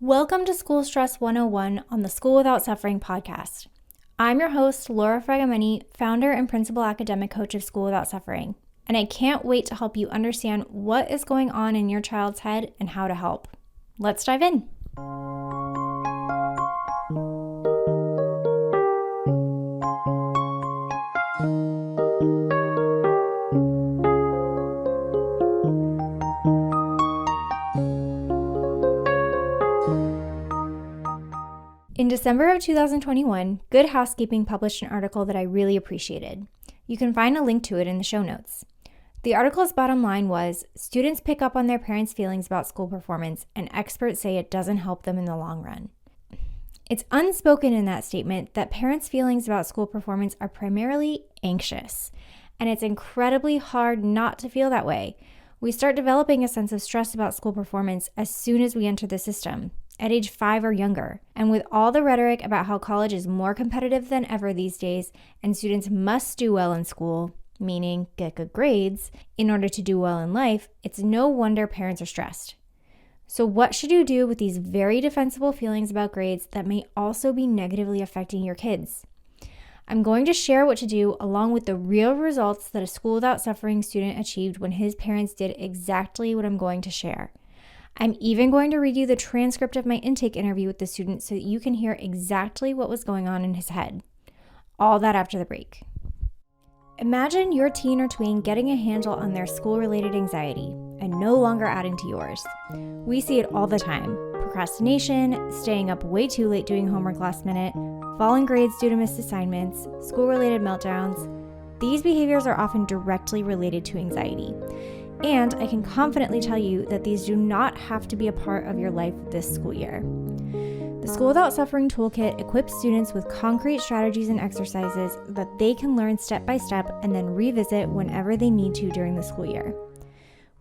Welcome to School Stress 101 on the School Without Suffering podcast. I'm your host, Laura Fragamini, founder and principal academic coach of School Without Suffering, and I can't wait to help you understand what is going on in your child's head and how to help. Let's dive in. In December of 2021, Good Housekeeping published an article that I really appreciated. You can find a link to it in the show notes. The article's bottom line was, students pick up on their parents' feelings about school performance, and experts say it doesn't help them in the long run. It's unspoken in that statement that parents' feelings about school performance are primarily anxious, and it's incredibly hard not to feel that way. We start developing a sense of stress about school performance as soon as we enter the system, at age 5 or younger. And with all the rhetoric about how college is more competitive than ever these days and students must do well in school, meaning get good grades, in order to do well in life, it's no wonder parents are stressed. So what should you do with these very defensible feelings about grades that may also be negatively affecting your kids? I'm going to share what to do along with the real results that a School Without Suffering student achieved when his parents did exactly what I'm going to share. I'm even going to read you the transcript of my intake interview with the student so that you can hear exactly what was going on in his head. All that after the break. Imagine your teen or tween getting a handle on their school-related anxiety and no longer adding to yours. We see it all the time. Procrastination, staying up way too late doing homework last minute, falling grades due to missed assignments, school-related meltdowns. These behaviors are often directly related to anxiety. And I can confidently tell you that these do not have to be a part of your life this school year. The School Without Suffering Toolkit equips students with concrete strategies and exercises that they can learn step by step and then revisit whenever they need to during the school year.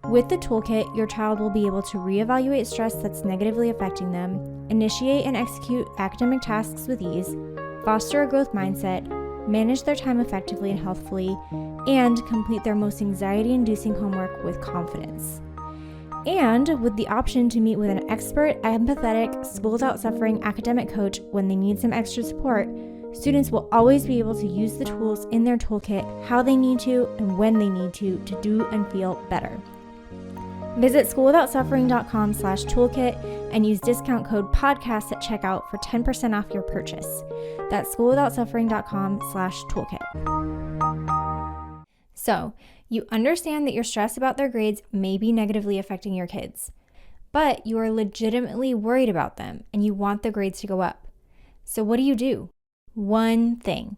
With the toolkit, your child will be able to reevaluate stress that's negatively affecting them, initiate and execute academic tasks with ease, foster a growth mindset, manage their time effectively and healthfully, and complete their most anxiety-inducing homework with confidence. And with the option to meet with an expert, empathetic, School Without Suffering academic coach when they need some extra support, students will always be able to use the tools in their toolkit how they need to and when they need to do and feel better. Visit schoolwithoutsuffering.com/toolkit and use discount code podcast at checkout for 10% off your purchase. That's schoolwithoutsuffering.com/toolkit. So, you understand that your stress about their grades may be negatively affecting your kids, but you are legitimately worried about them and you want the grades to go up. So what do? One thing.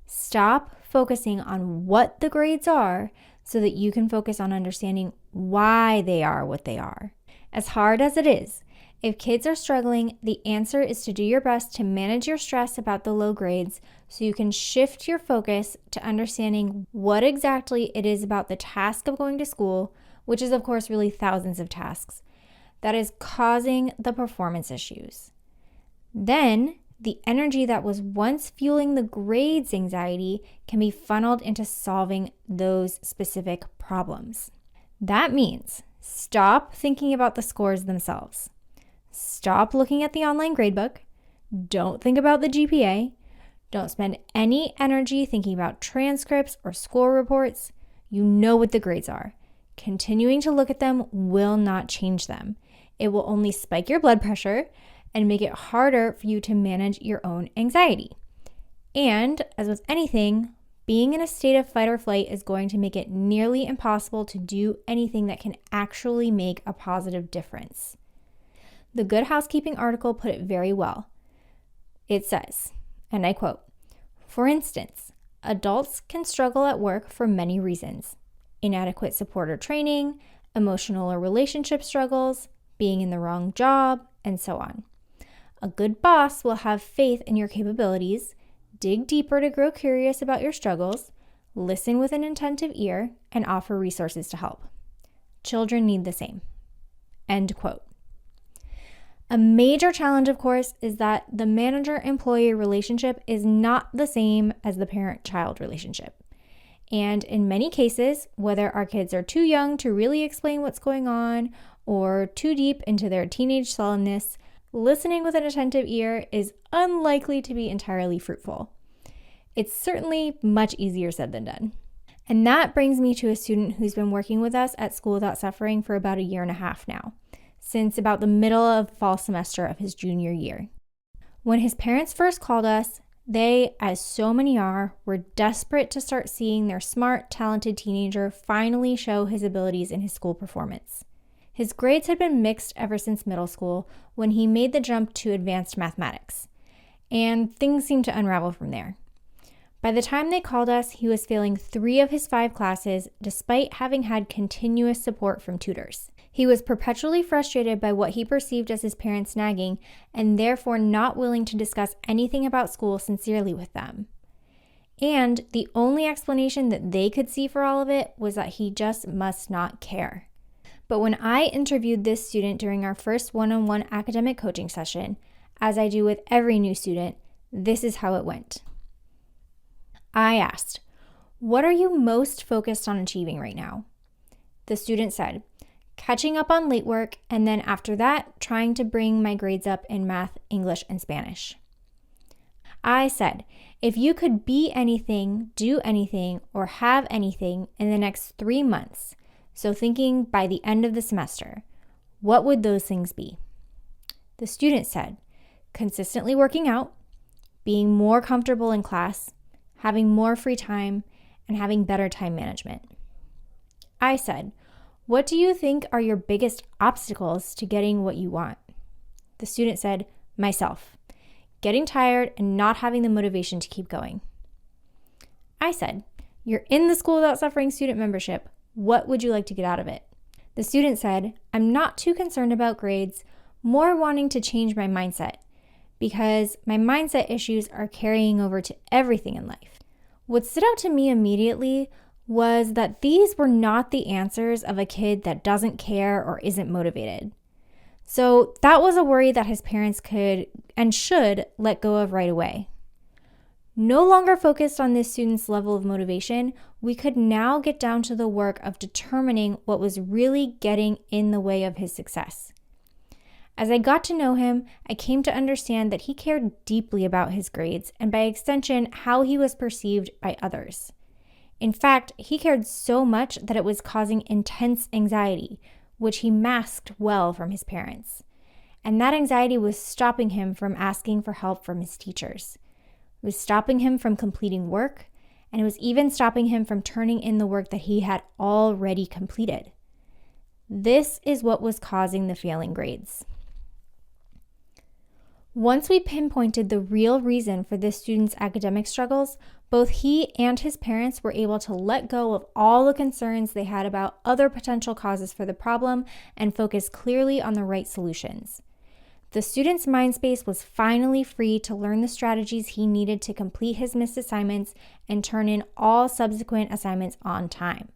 Stop focusing on what the grades are so that you can focus on understanding why they are what they are. As hard as it is, if kids are struggling, the answer is to do your best to manage your stress about the low grades so you can shift your focus to understanding what exactly it is about the task of going to school, which is of course really thousands of tasks, that is causing the performance issues. Then, the energy that was once fueling the grades anxiety can be funneled into solving those specific problems. That means stop thinking about the scores themselves. Stop looking at the online gradebook. Don't think about the GPA. Don't spend any energy thinking about transcripts or score reports. You know what the grades are. Continuing to look at them will not change them. It will only spike your blood pressure and make it harder for you to manage your own anxiety. And as with anything, being in a state of fight or flight is going to make it nearly impossible to do anything that can actually make a positive difference. The Good Housekeeping article put it very well. It says, and I quote, "For instance, adults can struggle at work for many reasons: inadequate support or training, emotional or relationship struggles, being in the wrong job, and so on. A good boss will have faith in your capabilities, dig deeper to grow curious about your struggles, listen with an attentive ear, and offer resources to help. Children need the same." End quote. A major challenge, of course, is that the manager-employee relationship is not the same as the parent-child relationship. And in many cases, whether our kids are too young to really explain what's going on or too deep into their teenage sullenness, listening with an attentive ear is unlikely to be entirely fruitful. It's certainly much easier said than done. And that brings me to a student who's been working with us at School Without Suffering for about 1.5 years now, since about the middle of fall semester of his junior year. When his parents first called us, they, as so many are, were desperate to start seeing their smart, talented teenager finally show his abilities in his school performance. His grades had been mixed ever since middle school when he made the jump to advanced mathematics, and things seemed to unravel from there. By the time they called us, he was failing 3 of his 5 classes despite having had continuous support from tutors. He was perpetually frustrated by what he perceived as his parents nagging and therefore not willing to discuss anything about school sincerely with them. And the only explanation that they could see for all of it was that he just must not care. But when I interviewed this student during our first one-on-one academic coaching session, as I do with every new student, this is how it went. I asked, "What are you most focused on achieving right now?" The student said, "Catching up on late work, and then after that, trying to bring my grades up in math, English, and Spanish." I said, "If you could be anything, do anything, or have anything in the next 3 months, so thinking by the end of the semester, what would those things be?" The student said, "Consistently working out, being more comfortable in class, having more free time, and having better time management." I said, "What do you think are your biggest obstacles to getting what you want?" The student said, "Myself, getting tired and not having the motivation to keep going." I said, "You're in the School Without Suffering student membership. What would you like to get out of it?" The student said, "I'm not too concerned about grades, more wanting to change my mindset, because my mindset issues are carrying over to everything in life." What stood out to me immediately was that these were not the answers of a kid that doesn't care or isn't motivated. So that was a worry that his parents could and should let go of right away. No longer focused on this student's level of motivation, we could now get down to the work of determining what was really getting in the way of his success. As I got to know him, I came to understand that he cared deeply about his grades and by extension, how he was perceived by others. In fact, he cared so much that it was causing intense anxiety, which he masked well from his parents. And that anxiety was stopping him from asking for help from his teachers. It was stopping him from completing work, and it was even stopping him from turning in the work that he had already completed. This is what was causing the failing grades. Once we pinpointed the real reason for this student's academic struggles, both he and his parents were able to let go of all the concerns they had about other potential causes for the problem and focus clearly on the right solutions. The student's mind space was finally free to learn the strategies he needed to complete his missed assignments and turn in all subsequent assignments on time.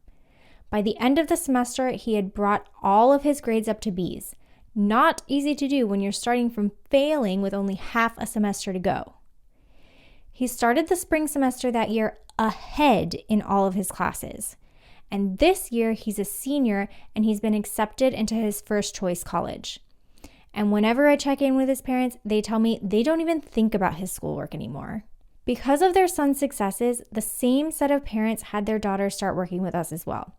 By the end of the semester, he had brought all of his grades up to B's. Not easy to do when you're starting from failing with only half a semester to go. He started the spring semester that year ahead in all of his classes. And this year, he's a senior and he's been accepted into his first choice college. And whenever I check in with his parents, they tell me they don't even think about his schoolwork anymore. Because of their son's successes, the same set of parents had their daughter start working with us as well.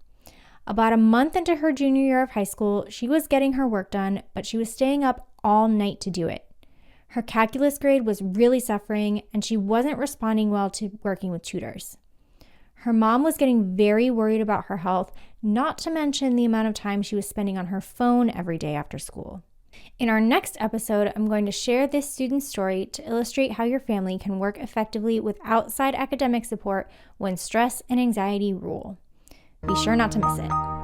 About a month into her junior year of high school, she was getting her work done, but she was staying up all night to do it. Her calculus grade was really suffering, and she wasn't responding well to working with tutors. Her mom was getting very worried about her health, not to mention the amount of time she was spending on her phone every day after school. In our next episode, I'm going to share this student's story to illustrate how your family can work effectively with outside academic support when stress and anxiety rule. Be sure not to miss it.